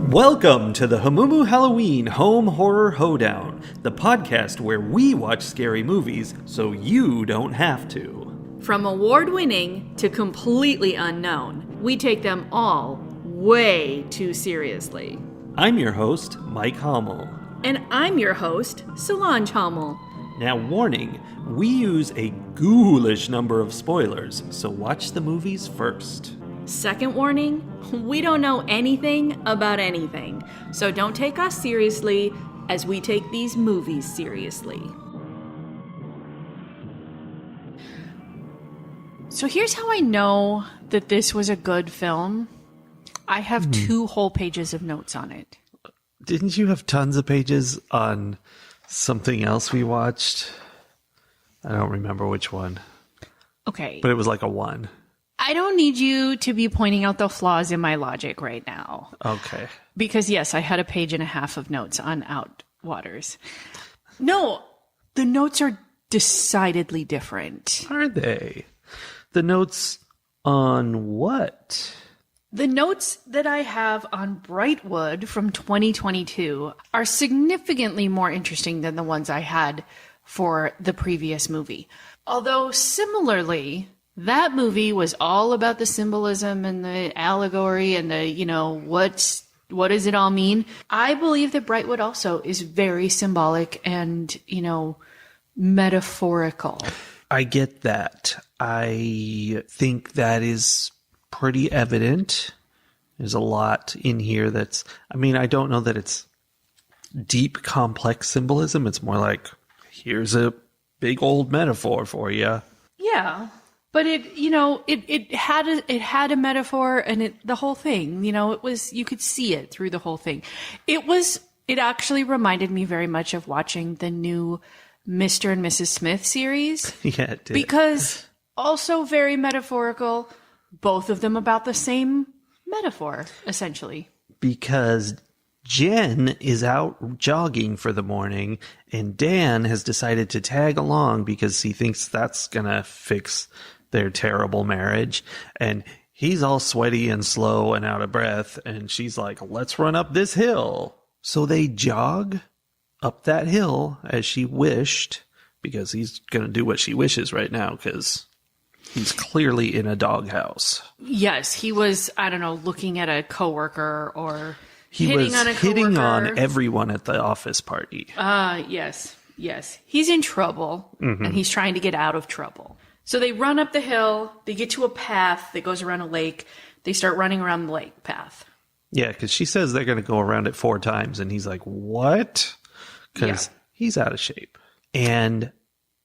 Welcome to the Hamumu Halloween Home Horror Hoedown, the podcast where we watch scary movies so you don't have to. From award-winning to completely unknown, we take them all way too seriously. I'm your host, Mike Hommel. And I'm your host, Solange Hommel. Now, warning, we use a ghoulish number of spoilers, so watch the movies first. Second warning, we don't know anything about anything, so don't take us seriously as we take these movies seriously. So here's how I know that this was a good film. I have 2 whole pages of notes on it. Didn't you have tons of pages on something else we watched? I don't remember which one. Okay. But it was like a 1. I don't need you to be pointing out the flaws in my logic right now. Okay. Because yes, I had a page and a half of notes on Outwaters. No, the notes are decidedly different. Are they? The notes on what? The notes that I have on Brightwood from 2022 are significantly more interesting than the ones I had for the previous movie. Although similarly, that movie was all about the symbolism and the allegory and the, what does it all mean? I believe that Brightwood also is very symbolic and, metaphorical. I get that. I think that is pretty evident. There's a lot in here that's, I don't know that it's deep, complex symbolism. It's more like, here's a big old metaphor for you. Yeah. But it had a metaphor and the whole thing, it was, you could see it through the whole thing. It actually reminded me very much of watching the new Mr. and Mrs. Smith series. Yeah, it did. Because also very metaphorical, both of them about the same metaphor, essentially. Because Jen is out jogging for the morning and Dan has decided to tag along because he thinks that's going to fix their terrible marriage, and he's all sweaty and slow and out of breath, and she's like, let's run up this hill. So they jog up that hill as she wished, because he's going to do what she wishes right now, because he's clearly in a doghouse. Yes, he was, looking at a coworker or he hitting was on a coworker. hitting on everyone at the office party. Yes. He's in trouble, and he's trying to get out of trouble. So they run up the hill, they get to a path that goes around a lake, they start running around the lake path. Yeah, because she says they're going to go around it 4 times, and he's like, what? Because he's out of shape. And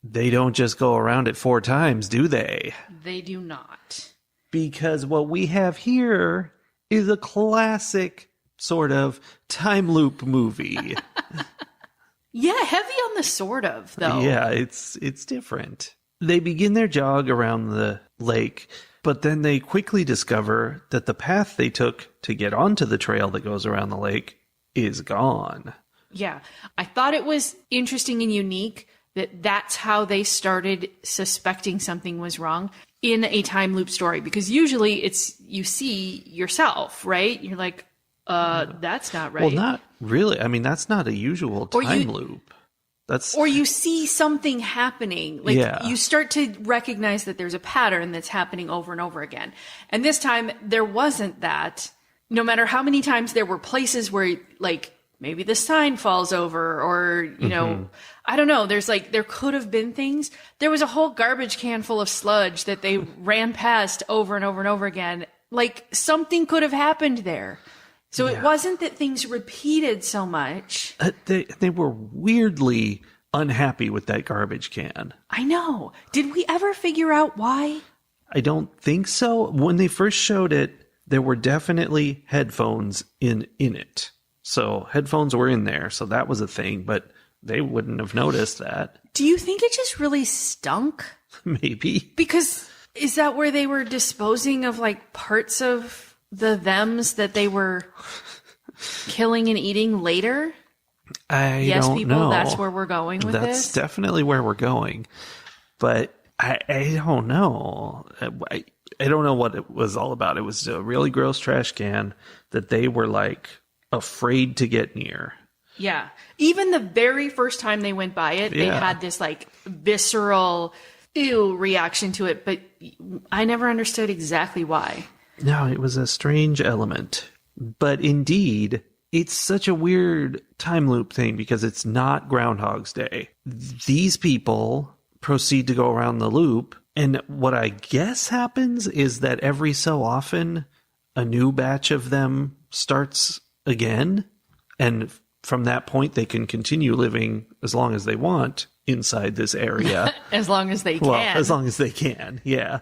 they don't just go around it 4 times, do they? They do not. Because what we have here is a classic sort of time loop movie. Yeah, heavy on the sort of, though. Yeah, it's different. They begin their jog around the lake, but then they quickly discover that the path they took to get onto the trail that goes around the lake is gone. Yeah, I thought it was interesting and unique that that's how they started suspecting something was wrong in a time loop story. Because usually it's, you see yourself, right? You're like, that's not right. Well, not really. That's not a usual time loop. Or you see something happening. You start to recognize that there's a pattern that's happening over and over again. And this time there wasn't that. No matter how many times there were places where maybe the sign falls over or, I don't know. There could have been things. There was a whole garbage can full of sludge that they ran past over and over and over again. Something could have happened there. So it wasn't that things repeated so much. They were weirdly unhappy with that garbage can. I know. Did we ever figure out why? I don't think so. When they first showed it, there were definitely headphones in it. So headphones were in there. So that was a thing, but they wouldn't have noticed that. Do you think it just really stunk? Maybe. Because is that where they were disposing of parts of the thems that they were killing and eating later? I don't know. That's where we're going with this? That's definitely where we're going. But I don't know. I don't know what it was all about. It was a really gross trash can that they were afraid to get near. Yeah. Even the very first time they went by it, they had this like visceral ew reaction to it, but I never understood exactly why. No, it was a strange element. But indeed, it's such a weird time loop thing because it's not Groundhog's Day. These people proceed to go around the loop, and what I guess happens is that every so often a new batch of them starts again, and from that point they can continue living as long as they want inside this area. As long as they can. Well, as long as they can, yeah.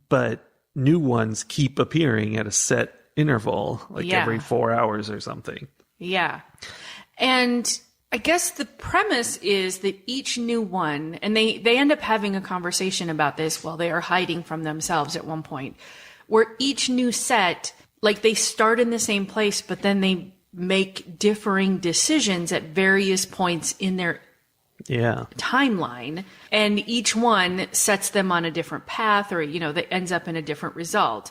But new ones keep appearing at a set interval, like every 4 hours or something. Yeah. And I guess the premise is that each new one, and they end up having a conversation about this while they are hiding from themselves at one point, where each new set, like they start in the same place, but then they make differing decisions at various points in their timeline, and each one sets them on a different path, or that ends up in a different result.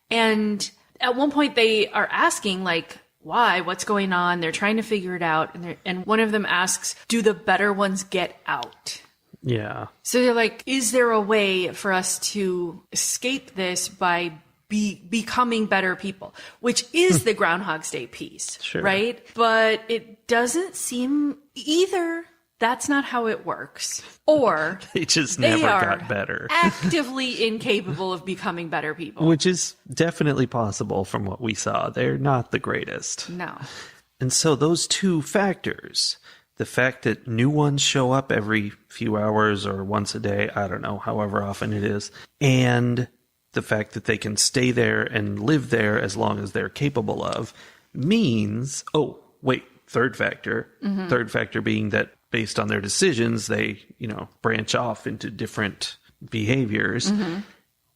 And at one point they are asking like, why, what's going on? They're trying to figure it out, and one of them asks, do the better ones get out? Yeah. So they're like, is there a way for us to escape this by becoming better people, which is the Groundhog's Day piece, right? But it doesn't seem either that's not how it works, or they just never got better. Actively incapable of becoming better people. Which is definitely possible from what we saw. They're not the greatest. No. And so those two factors, the fact that new ones show up every few hours or once a day, I don't know, however often it is, and the fact that they can stay there and live there as long as they're capable of, means, third factor. Mm-hmm. Third factor being that based on their decisions, they, branch off into different behaviors. Mm-hmm.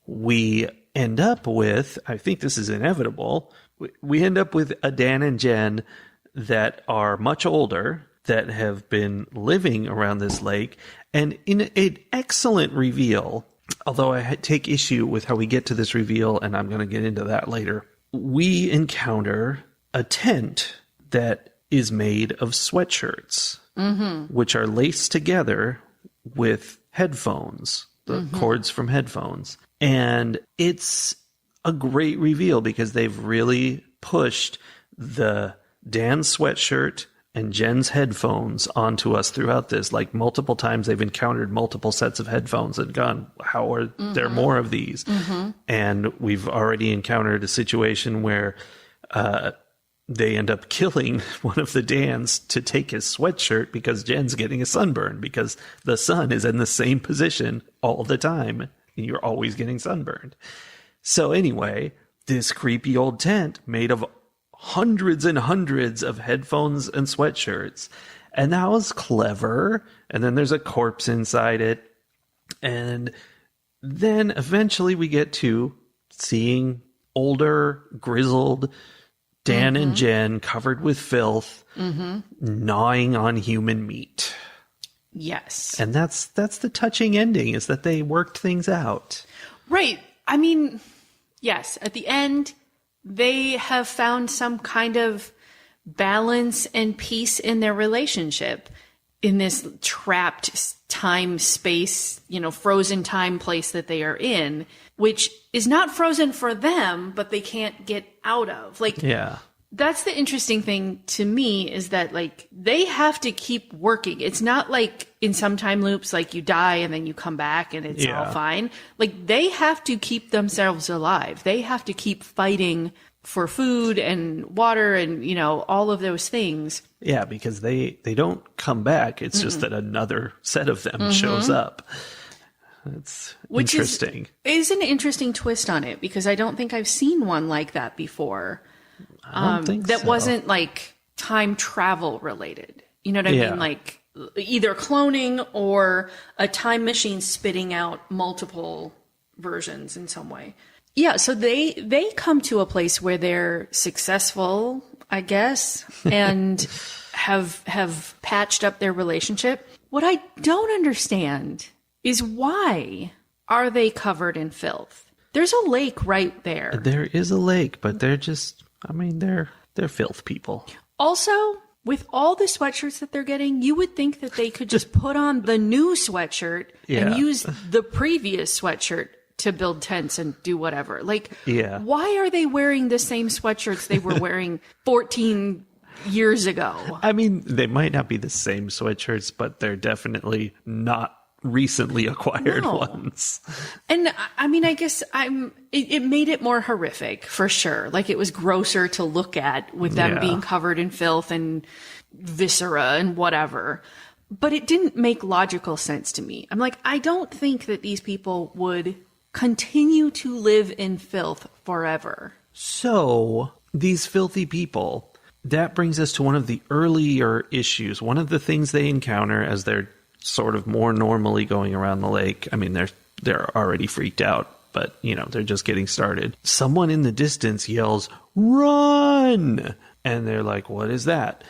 We end up with, I think this is inevitable, we end up with a Dan and Jen that are much older, that have been living around this lake, and in an excellent reveal, although I take issue with how we get to this reveal, and I'm going to get into that later, we encounter a tent that is made of sweatshirts, which are laced together with headphones, the cords from headphones. And it's a great reveal because they've really pushed the Dan sweatshirt and Jen's headphones onto us throughout this. Like multiple times they've encountered multiple sets of headphones and gone, how are there more of these? And we've already encountered a situation where they end up killing one of the Dans to take his sweatshirt because Jen's getting a sunburn because the sun is in the same position all the time and you're always getting sunburned. So anyway, this creepy old tent made of hundreds and hundreds of headphones and sweatshirts. And that was clever. And then there's a corpse inside it. And then eventually we get to seeing older, grizzled Dan and Jen covered with filth, gnawing on human meat. Yes. And that's the touching ending, is that they worked things out. Right. I mean, yes, at the end, they have found some kind of balance and peace in their relationship in this trapped time space, frozen time place that they are in, which is not frozen for them, but they can't get out of. That's the interesting thing to me, is that they have to keep working. It's not like in some time loops, like you die and then you come back and it's all fine. They have to keep themselves alive. They have to keep fighting for food and water and, all of those things. Yeah, because they don't come back. It's just that another set of them shows up. It's interesting. Is an interesting twist on it, because I don't think I've seen one like that before. I don't think that wasn't time travel related. You know what I mean? Either cloning or a time machine spitting out multiple versions in some way. Yeah, so they come to a place where they're successful, I guess, and have patched up their relationship. What I don't understand is, why are they covered in filth? There's a lake right there. There is a lake, but they're just, they're They're filth people. Also, with all the sweatshirts that they're getting, you would think that they could just put on the new sweatshirt and use the previous sweatshirt to build tents and do whatever. Like, why are they wearing the same sweatshirts they were wearing 14 years ago? I mean, they might not be the same sweatshirts, but they're definitely not recently acquired ones. And I mean, I guess it made it more horrific for sure. Like, it was grosser to look at with them being covered in filth and viscera and whatever. But it didn't make logical sense to me. I'm like, I don't think that these people would continue to live in filth forever. So, these filthy people, that brings us to one of the earlier issues. One of the things they encounter as they're sort of more normally going around the lake. I mean, they're already freaked out, but, you know, they're just getting started. Someone in the distance yells, "Run!" And they're like, what is that?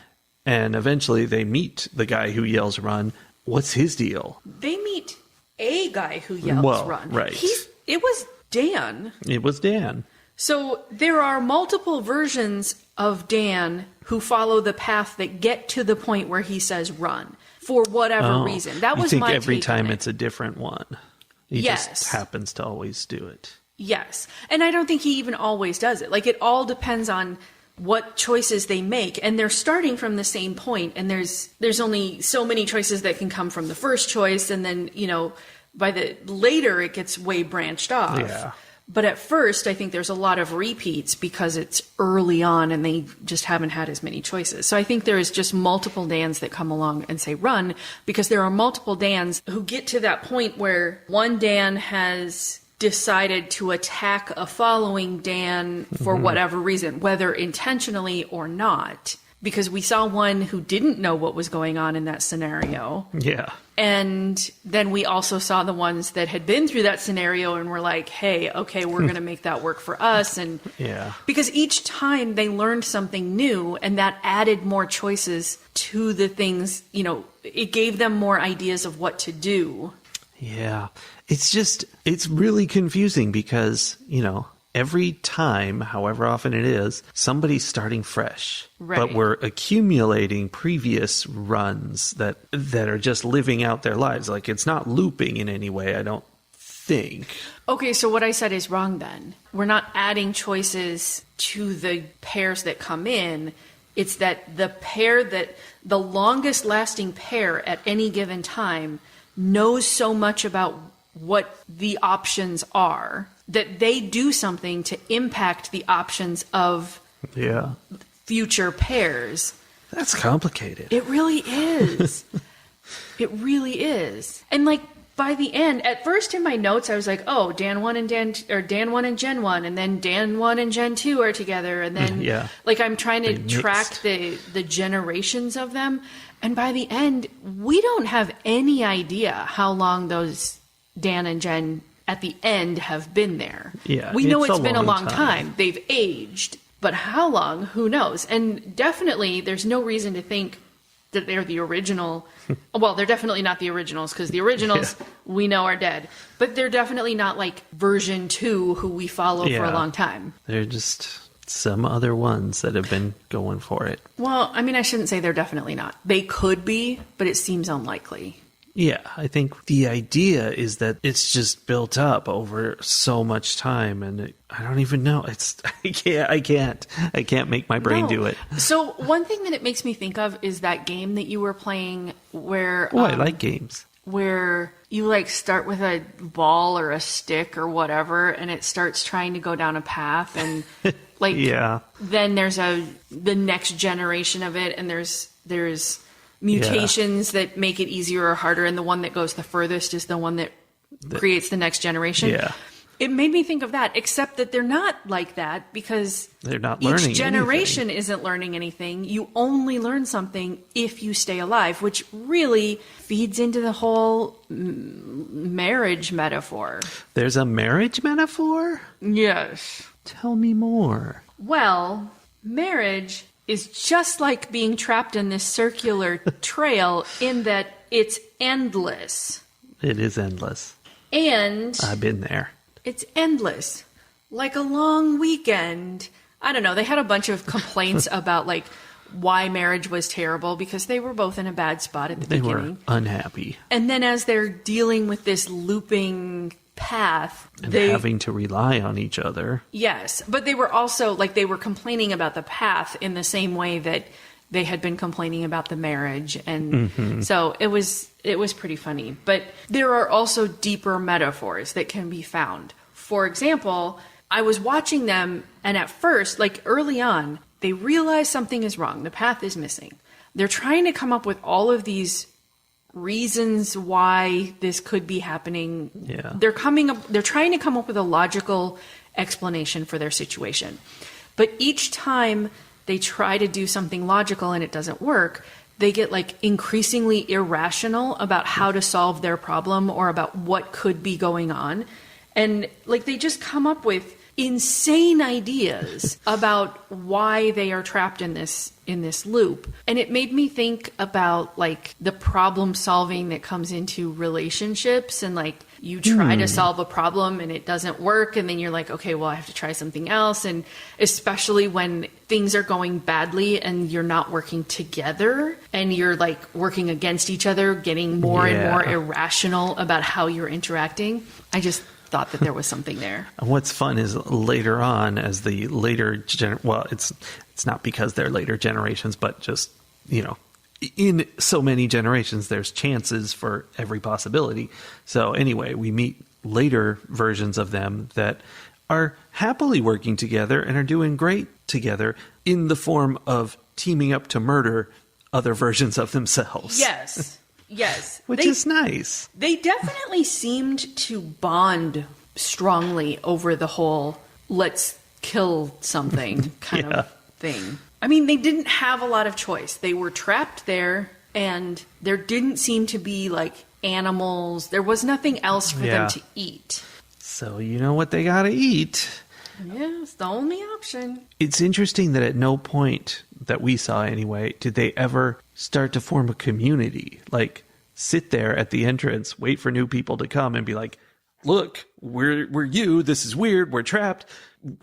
And eventually they meet the guy who yells, "Run." What's his deal? They meet a guy who yells, "Run." Right. It was Dan. It was Dan. So there are multiple versions of Dan who follow the path that get to the point where he says run for whatever reason. That was my take every time on it. It's a different one. He just happens to always do it. Yes. And I don't think he even always does it. Like, it all depends on what choices they make, and they're starting from the same point, and there's only so many choices that can come from the first choice, and then, you know, by the later it gets way branched off. Yeah. But at first, I think there's a lot of repeats because it's early on and they just haven't had as many choices. So I think there is just multiple Dans that come along and say run, because there are multiple Dans who get to that point where one Dan has decided to attack a following Dan for whatever reason, whether intentionally or not. Because we saw one who didn't know what was going on in that scenario. Yeah. And then we also saw the ones that had been through that scenario and were like, hey, okay, we're going to make that work for us. And because each time they learned something new, and that added more choices to the things, you know, it gave them more ideas of what to do. Yeah. It's really confusing because, you know, every time, however often it is, somebody's starting fresh. Right. But we're accumulating previous runs that are just living out their lives. Like, it's not looping in any way, I don't think. Okay, so what I said is wrong then. We're not adding choices to the pairs that come in. It's that the longest lasting pair at any given time knows so much about what the options are that they do something to impact the options of future pairs. That's complicated. It really is. It really is. And like, by the end, at first in my notes, I was like, oh, Dan 1 and Dan 1 and Gen 1, and then Dan 1 and Gen 2 are together. And then like, I'm trying to track the generations of them. And by the end, we don't have any idea how long those Dan and Jen at the end have been there. Yeah, we know it's been a long time. They've aged, but how long? Who knows? And definitely, there's no reason to think that they're the original. Well, they're definitely not the originals, because the originals we know are dead. But they're definitely not like version 2 who we follow for a long time. They're just some other ones that have been going for it. Well, I mean, I shouldn't say they're definitely not. They could be, but it seems unlikely. Yeah, I think the idea is that it's just built up over so much time, and I don't even know. I can't make my brain do it. So one thing that it makes me think of is that game that you were playing where... I like games. Where you like start with a ball or a stick or whatever, and it starts trying to go down a path, and like then there's the next generation of it, and there's mutations that make it easier or harder, and the one that goes the furthest is the one that creates the next generation. Yeah. It made me think of that, except that they're not like that, because they're not learning each generation anything. Isn't learning anything. You only learn something if you stay alive, which really feeds into the whole marriage metaphor. There's a marriage metaphor? Yes. Tell me more. Well, marriage is just like being trapped in this circular trail in that it's endless. It is endless. And I've been there. It's endless. Like a long weekend I don't know. They had a bunch of complaints about like why marriage was terrible because they were both in a bad spot at the beginning. They were unhappy. And then as they're dealing with this looping path, and having to rely on each other. Yes. But they were also like, they were complaining about the path in the same way that they had been complaining about the marriage. And so it was pretty funny. But there are also deeper metaphors that can be found. For example, I was watching them, and at first, like early on, they realize something is wrong. The path is missing. They're trying to come up with all of these reasons why this could be happening. Yeah. They're trying to come up with a logical explanation for their situation. But each time they try to do something logical and it doesn't work, they get like increasingly irrational about how to solve their problem or about what could be going on. And like they just come up with insane ideas about why they are trapped in this loop. And it made me think about like the problem solving that comes into relationships, and like you try to solve a problem and it doesn't work, and then you're like, okay, well, I have to try something else. And especially when things are going badly and you're not working together and you're like working against each other, getting more and more irrational about how you're interacting. I just thought that there was something there. And what's fun is later on, as the later it's not because they're later generations, but just, you know, in so many generations, there's chances for every possibility. So anyway, we meet later versions of them that are happily working together and are doing great together in the form of teaming up to murder other versions of themselves. Yes. Yes. Which is nice. They definitely seemed to bond strongly over the whole let's kill something kind of thing. I mean, they didn't have a lot of choice. They were trapped there, and there didn't seem to be like animals. There was nothing else for them to eat. So you know what they gotta eat. Yeah, it's the only option. It's interesting that at no point that we saw anyway did they ever start to form a community. Like, sit there at the entrance, wait for new people to come and be like, look, we're you, this is weird, we're trapped,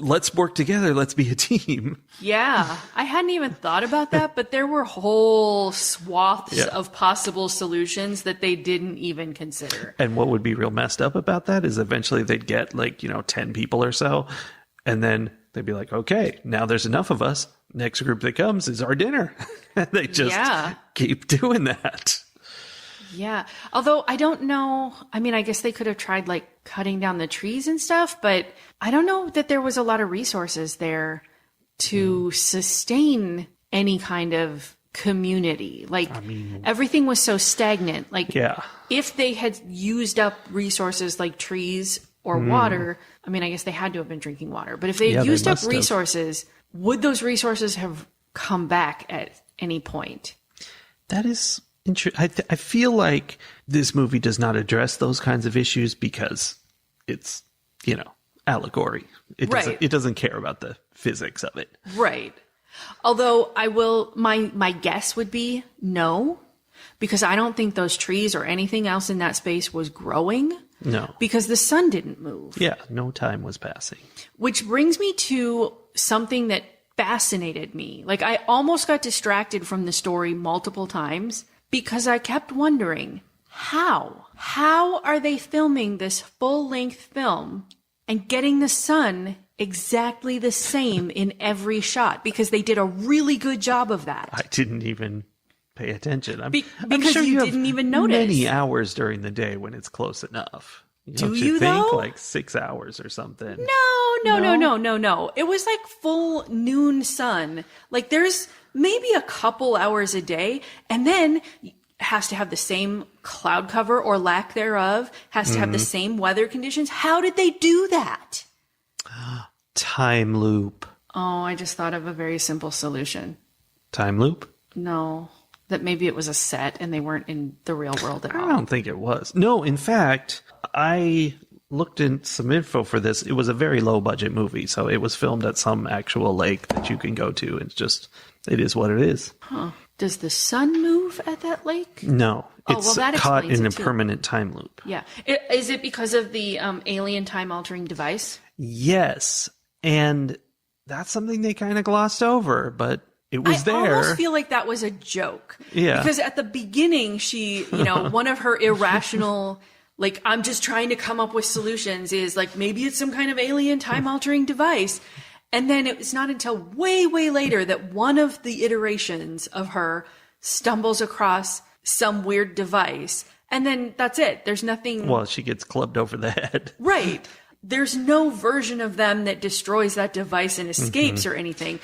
let's work together, let's be a team. Yeah, I hadn't even thought about that, but there were whole swaths of possible solutions that they didn't even consider. And what would be real messed up about that is eventually they'd get like, 10 people or so, and then they'd be like, okay, now there's enough of us. Next group that comes is our dinner. And they just keep doing that. Yeah. Although I don't know. I mean, I guess they could have tried like cutting down the trees and stuff, but I don't know that there was a lot of resources there to sustain any kind of community. Like, everything was so stagnant. Like, if they had used up resources like trees or water, I mean, I guess they had to have been drinking water, but if they had used up resources, would those resources have come back at any point? That is interesting. I feel like this movie does not address those kinds of issues because it's, allegory. It doesn't care about the physics of it. Right. Although my guess would be no, because I don't think those trees or anything else in that space was growing. No. Because the sun didn't move. Yeah, no time was passing. Which brings me to something that fascinated me. Like, I almost got distracted from the story multiple times because I kept wondering, how are they filming this full-length film and getting the sun exactly the same in every shot? Because they did a really good job of that. I didn't even pay attention. I'm because sure you didn't even notice. Many hours during the day when it's close enough. Do you think though? Like 6 hours or something? No. It was like full noon sun. Like, there's maybe a couple hours a day, and then has to have the same cloud cover or lack thereof, has to have the same weather conditions. How did they do that? Time loop. Oh, I just thought of a very simple solution. Time loop? No. That maybe it was a set and they weren't in the real world at all. I don't think it was. No, in fact, I looked in some info for this. It was a very low budget movie, so it was filmed at some actual lake that you can go to. It is what it is. Huh. Does the sun move at that lake? No. It's caught in a permanent time loop. Yeah. Is it because of the alien time altering device? Yes. And that's something they kind of glossed over, but it was there. I almost feel like that was a joke. Yeah. Because at the beginning, she, one of her irrational, like, I'm just trying to come up with solutions is like, maybe it's some kind of alien time altering device. And then it's not until way, way later that one of the iterations of her stumbles across some weird device. And then that's it. There's nothing. Well, she gets clubbed over the head. Right. There's no version of them that destroys that device and escapes or anything,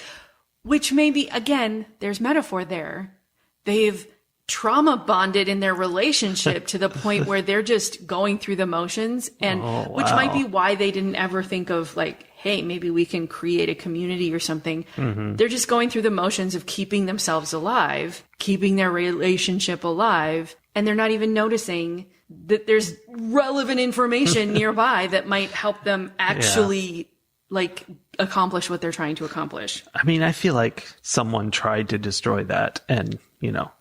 which maybe, again, there's metaphor there. They've trauma bonded in their relationship to the point where they're just going through the motions, and which might be why they didn't ever think of like, hey, maybe we can create a community or something. They're just going through the motions of keeping themselves alive, keeping their relationship alive, and they're not even noticing that there's relevant information nearby that might help them actually like accomplish what they're trying to accomplish. I mean, I feel like someone tried to destroy that and,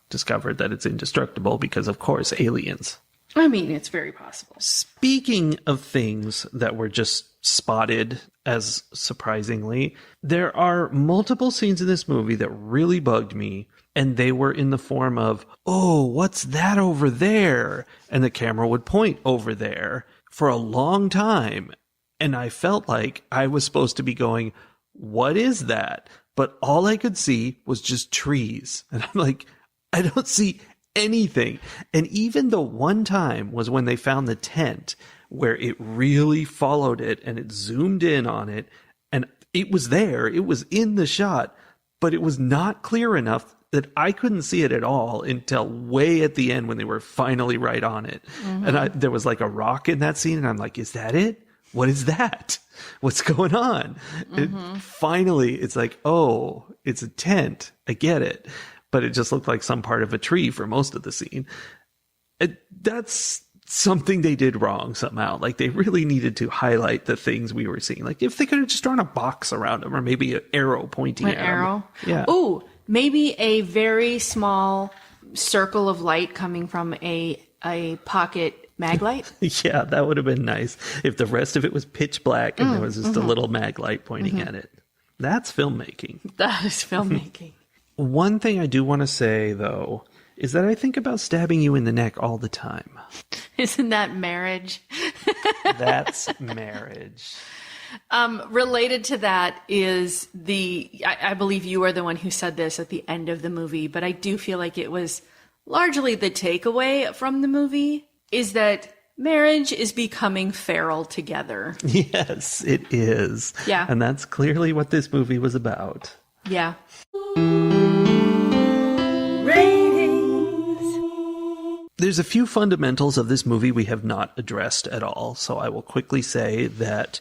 discovered that it's indestructible because, of course, aliens. I mean, it's very possible. Speaking of things that were just spotted as surprisingly, there are multiple scenes in this movie that really bugged me, and they were in the form of, oh, what's that over there? And the camera would point over there for a long time. And I felt like I was supposed to be going, what is that? But all I could see was just trees. And I'm like, I don't see anything. And even the one time was when they found the tent where it really followed it and it zoomed in on it. And it was there. It was in the shot, but it was not clear enough that I couldn't see it at all until way at the end when they were finally right on it. And there was like a rock in that scene. And I'm like, is that it? What is that? What's going on? Finally, it's like, oh, it's a tent. I get it. But it just looked like some part of a tree for most of the scene. That's something they did wrong somehow. Like, they really needed to highlight the things we were seeing. Like, if they could have just drawn a box around them, or maybe an arrow pointing at them. An arrow? Yeah. Ooh, maybe a very small circle of light coming from a pocket mag light. Yeah, that would have been nice if the rest of it was pitch black and there was just a little mag light pointing at it. That's filmmaking. That is filmmaking. One thing I do want to say, though, is that I think about stabbing you in the neck all the time. Isn't that marriage? That's marriage. Related to that is I believe you are the one who said this at the end of the movie, but I do feel like it was largely the takeaway from the movie is that marriage is becoming feral together. Yes, it is. Yeah. And that's clearly what this movie was about. Yeah. There's a few fundamentals of this movie we have not addressed at all, so I will quickly say that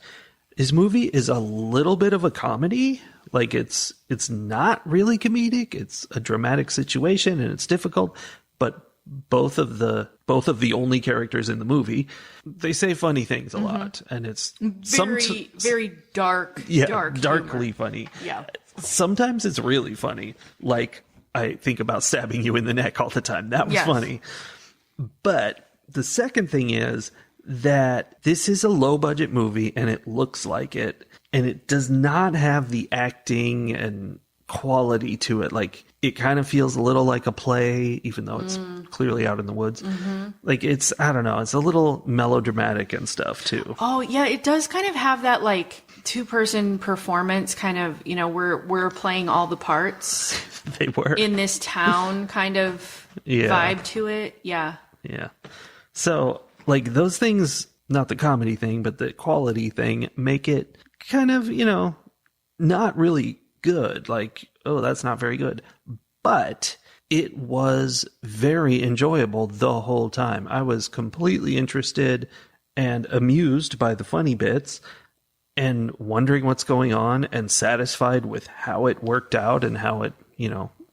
this movie is a little bit of a comedy. Like, it's not really comedic. It's a dramatic situation and it's difficult, but both of the only characters in the movie, they say funny things a lot, and it's very dark, darkly humor. Funny. Yeah. Sometimes it's really funny. Like, I think about stabbing you in the neck all the time. That was funny. But the second thing is that this is a low-budget movie, and it looks like it, and it does not have the acting and quality to it. Like, it kind of feels a little like a play, even though it's clearly out in the woods. Like, it's, I don't know, it's a little melodramatic and stuff, too. Oh, yeah, it does kind of have that, like, two-person performance kind of, we're playing all the parts. They were. In this town kind of vibe to it. Yeah. Yeah. So, like, those things, not the comedy thing, but the quality thing, make it kind of, not really good. Like, oh, that's not very good. But it was very enjoyable the whole time. I was completely interested and amused by the funny bits and wondering what's going on and satisfied with how it worked out and how it,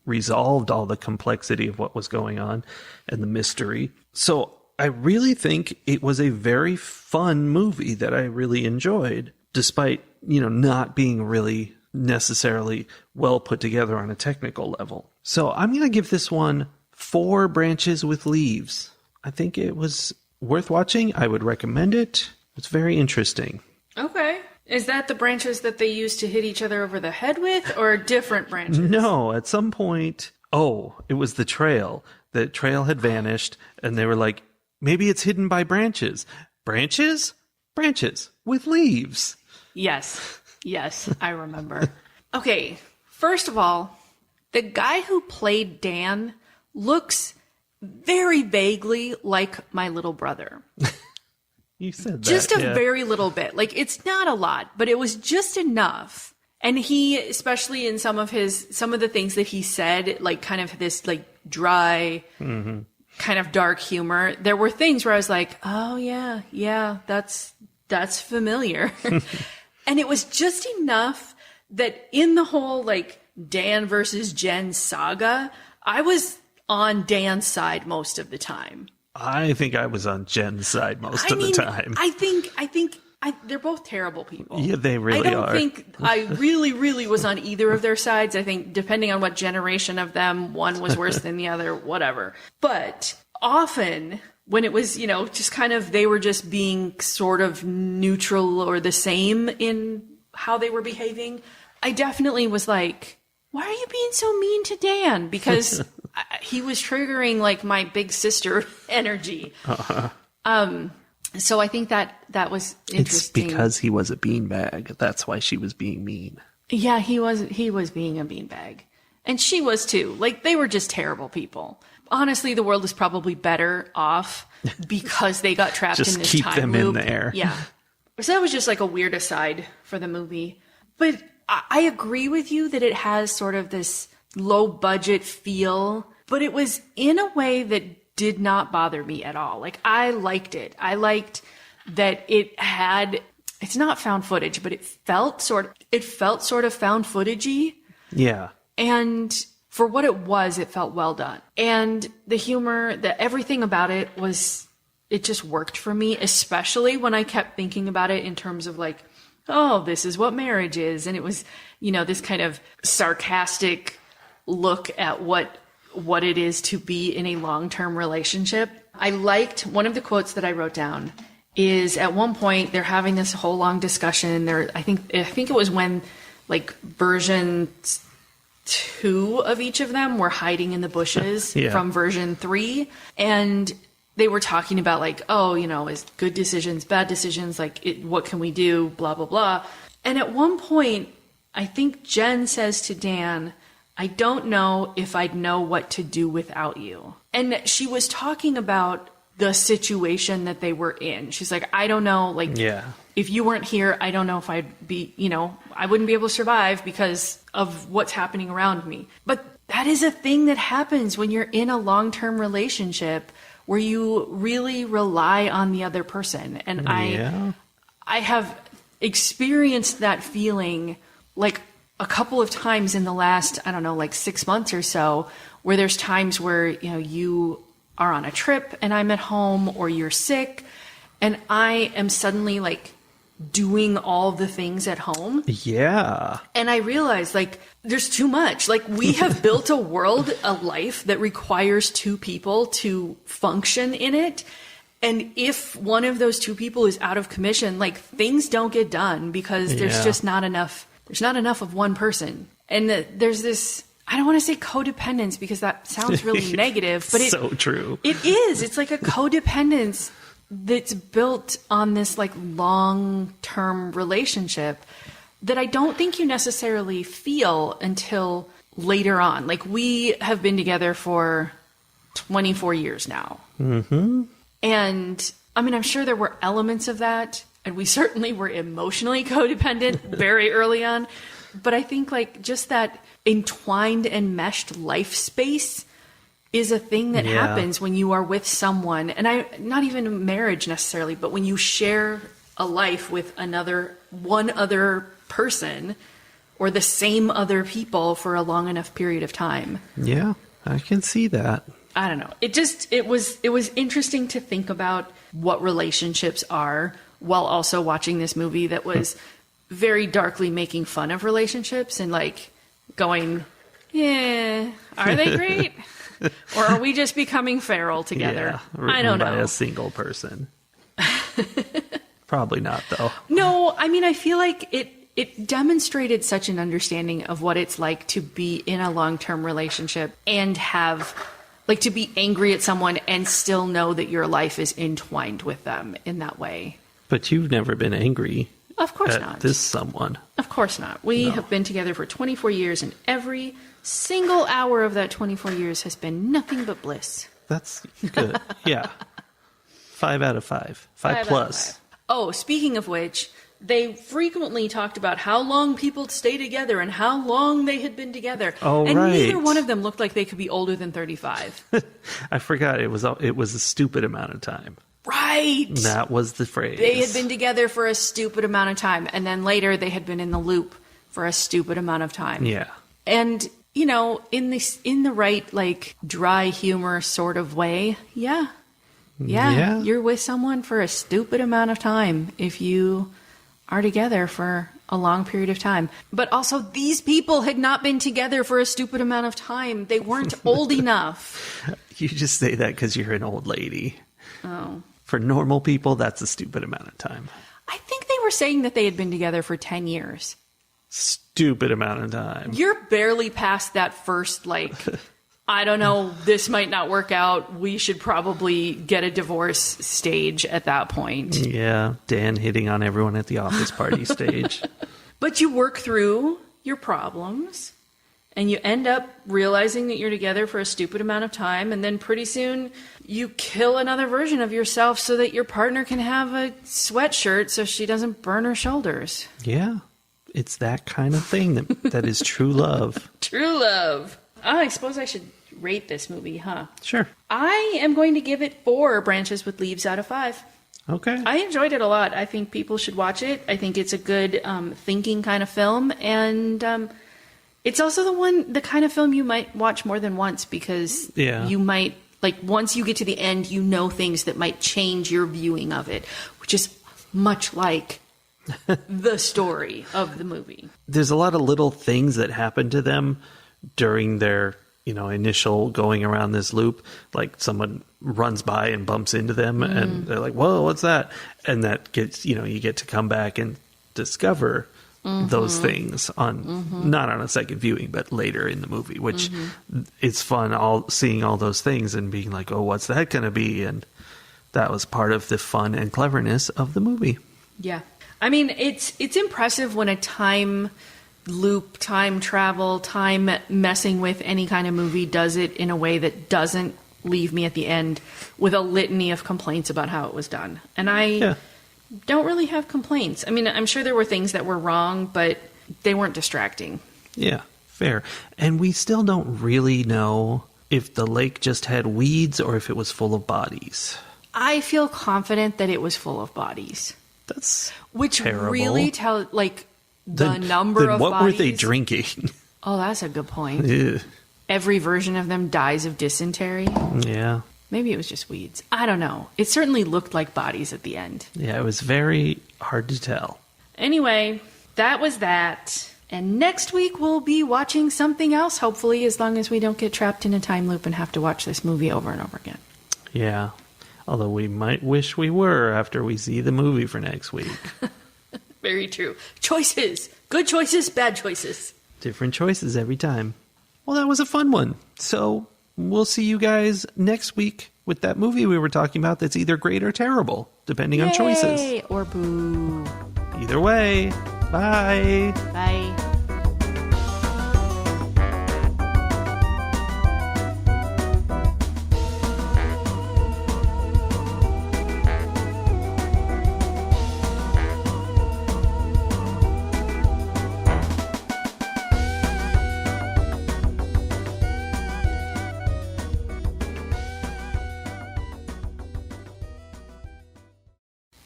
resolved all the complexity of what was going on and the mystery. So I really think it was a very fun movie that I really enjoyed, despite, not being really necessarily well put together on a technical level. So I'm going to give this one 4 branches with leaves. I think it was worth watching. I would recommend it. It's very interesting. Okay. Is that the branches that they used to hit each other over the head with, or different branches? No, at some point, it was the trail. The trail had vanished, and they were like, maybe it's hidden by branches. Branches? Branches with leaves. Yes, I remember. Okay, first of all, the guy who played Dan looks very vaguely like my little brother. You said that. Just a very little bit. Like, it's not a lot, but it was just enough. And he, especially in some of the things that he said, like kind of this like dry, kind of dark humor, there were things where I was like, oh yeah, that's familiar. And it was just enough that in the whole like Dan versus Jen saga, I was on Dan's side most of the time. I think I was on Jen's side most of the time. I think they're both terrible people. Yeah, they really are. I don't think I really, really was on either of their sides. I think depending on what generation of them, one was worse than the other, whatever. But often when it was, just kind of, they were just being sort of neutral or the same in how they were behaving, I definitely was like, why are you being so mean to Dan? Because he was triggering like my big sister energy. So I think that was interesting. It's because he was a beanbag. That's why she was being mean. Yeah, he was being a beanbag. And she was too. Like, they were just terrible people. Honestly, the world is probably better off because they got trapped in this time loop. Just keep them in there. Yeah. So that was just like a weird aside for the movie. But I agree with you that it has sort of this low budget feel, but it was in a way that did not bother me at all. Like, I liked it. I liked that it's not found footage, but it felt sort of found footagey. Yeah. And for what it was, it felt well done. And the humor, everything about it just worked for me, especially when I kept thinking about it in terms of like, oh, this is what marriage is. And it was, this kind of sarcastic look at what it is to be in a long-term relationship. I liked one of the quotes that I wrote down is at one point they're having this whole long discussion. I think it was when like version 2 of each of them were hiding in the bushes from version 3. And they were talking about like, is good decisions, bad decisions, like what can we do, blah, blah, blah. And at one point, I think Jen says to Dan, I don't know if I'd know what to do without you. And she was talking about the situation that they were in. She's like, I don't know, like, if you weren't here, I don't know if I'd be, I wouldn't be able to survive because of what's happening around me. But that is a thing that happens when you're in a long-term relationship where you really rely on the other person. And I have experienced that feeling like a couple of times in the last, 6 months or so, where there's times where, you are on a trip and I'm at home, or you're sick and I am suddenly like doing all the things at home. Yeah. And I realize like there's too much. Like, we have built a world, a life that requires two people to function in it. And if one of those two people is out of commission, like, things don't get done because there's just not enough. There's not enough of one person. And there's this, I don't want to say codependence because that sounds really negative, but so true. It is. It's like a codependence that's built on this like long-term relationship that I don't think you necessarily feel until later on. Like, we have been together for 24 years now. Mm-hmm. And I mean, I'm sure there were elements of that, and we certainly were emotionally codependent very early on. But I think like just that entwined and meshed life space is a thing that happens when you are with someone. And not even marriage necessarily, but when you share a life with one other person or the same other people for a long enough period of time. Yeah, I can see that. I don't know. It was interesting to think about what relationships are while also watching this movie that was very darkly making fun of relationships and like going, yeah, are they great? Or are we just becoming feral together? Yeah, I don't know. By a single person. Probably not, though. No, I mean, I feel like it demonstrated such an understanding of what it's like to be in a long-term relationship and have, like, to be angry at someone and still know that your life is entwined with them in that way. But you've never been angry. Of course at not. This someone. Of course not. We have been together for 24 years, and every single hour of that 24 years has been nothing but bliss. That's good. Yeah. 5 out of 5. 5 plus. 5. Oh, speaking of which, they frequently talked about how long people stay together and how long they had been together. Oh, and right. neither one of them looked like they could be older than 35. I forgot it was a stupid amount of time. Right. That was the phrase. They had been together for a stupid amount of time, and then later they had been in the loop for a stupid amount of time. Yeah. And, you know, in the right, like, dry humor sort of way, yeah, you're with someone for a stupid amount of time if you are together for a long period of time. But also, these people had not been together for a stupid amount of time. They weren't old enough. You just say that because you're an old lady. Oh. For normal people, that's a stupid amount of time. I think they were saying that they had been together for 10 years. Stupid amount of time. You're barely past that first, like, I don't know, this might not work out. We should probably get a divorce stage at that point. Yeah, Dan hitting on everyone at the office party stage. But you work through your problems, and you end up realizing that you're together for a stupid amount of time, and then pretty soon you kill another version of yourself so that your partner can have a sweatshirt so she doesn't burn her shoulders. Yeah, it's that kind of thing that is true love. True love. I suppose I should rate this movie, huh? Sure. I am going to give it 4 branches with leaves out of 5. Okay. I enjoyed it a lot. I think people should watch it. I think it's a good thinking kind of film, and it's also the kind of film you might watch more than once because you might, like, once you get to the end, you know things that might change your viewing of it, which is much like the story of the movie. There's a lot of little things that happen to them during their, initial going around this loop. Like someone runs by and bumps into them and they're like, whoa, what's that? And that gets, you get to come back and discover those things on not on a second viewing, but later in the movie, which it's fun seeing all those things and being like, oh, what's that going to be? And that was part of the fun and cleverness of the movie. Yeah. I mean, it's impressive when a time loop, time travel, time messing with any kind of movie does it in a way that doesn't leave me at the end with a litany of complaints about how it was done. And I don't really have complaints. I mean, I'm sure there were things that were wrong, but they weren't distracting. Yeah, fair. And we still don't really know if the lake just had weeds or if it was full of bodies. I feel confident that it was full of bodies. That's which terrible. Really tell, like, the number of what bodies. What were they drinking? Oh, that's a good point. Ew. Every version of them dies of dysentery. Yeah. Maybe it was just weeds. I don't know. It certainly looked like bodies at the end. Yeah, it was very hard to tell. Anyway, that was that. And next week we'll be watching something else, hopefully, as long as we don't get trapped in a time loop and have to watch this movie over and over again. Yeah. Although we might wish we were after we see the movie for next week. Very true. Choices. Good choices, bad choices. Different choices every time. Well, that was a fun one. So we'll see you guys next week with that movie we were talking about that's either great or terrible, depending on choices. Or boo. Either way. Bye. Bye.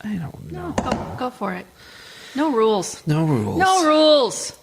I don't know. No, go for it. No rules. No rules. No rules.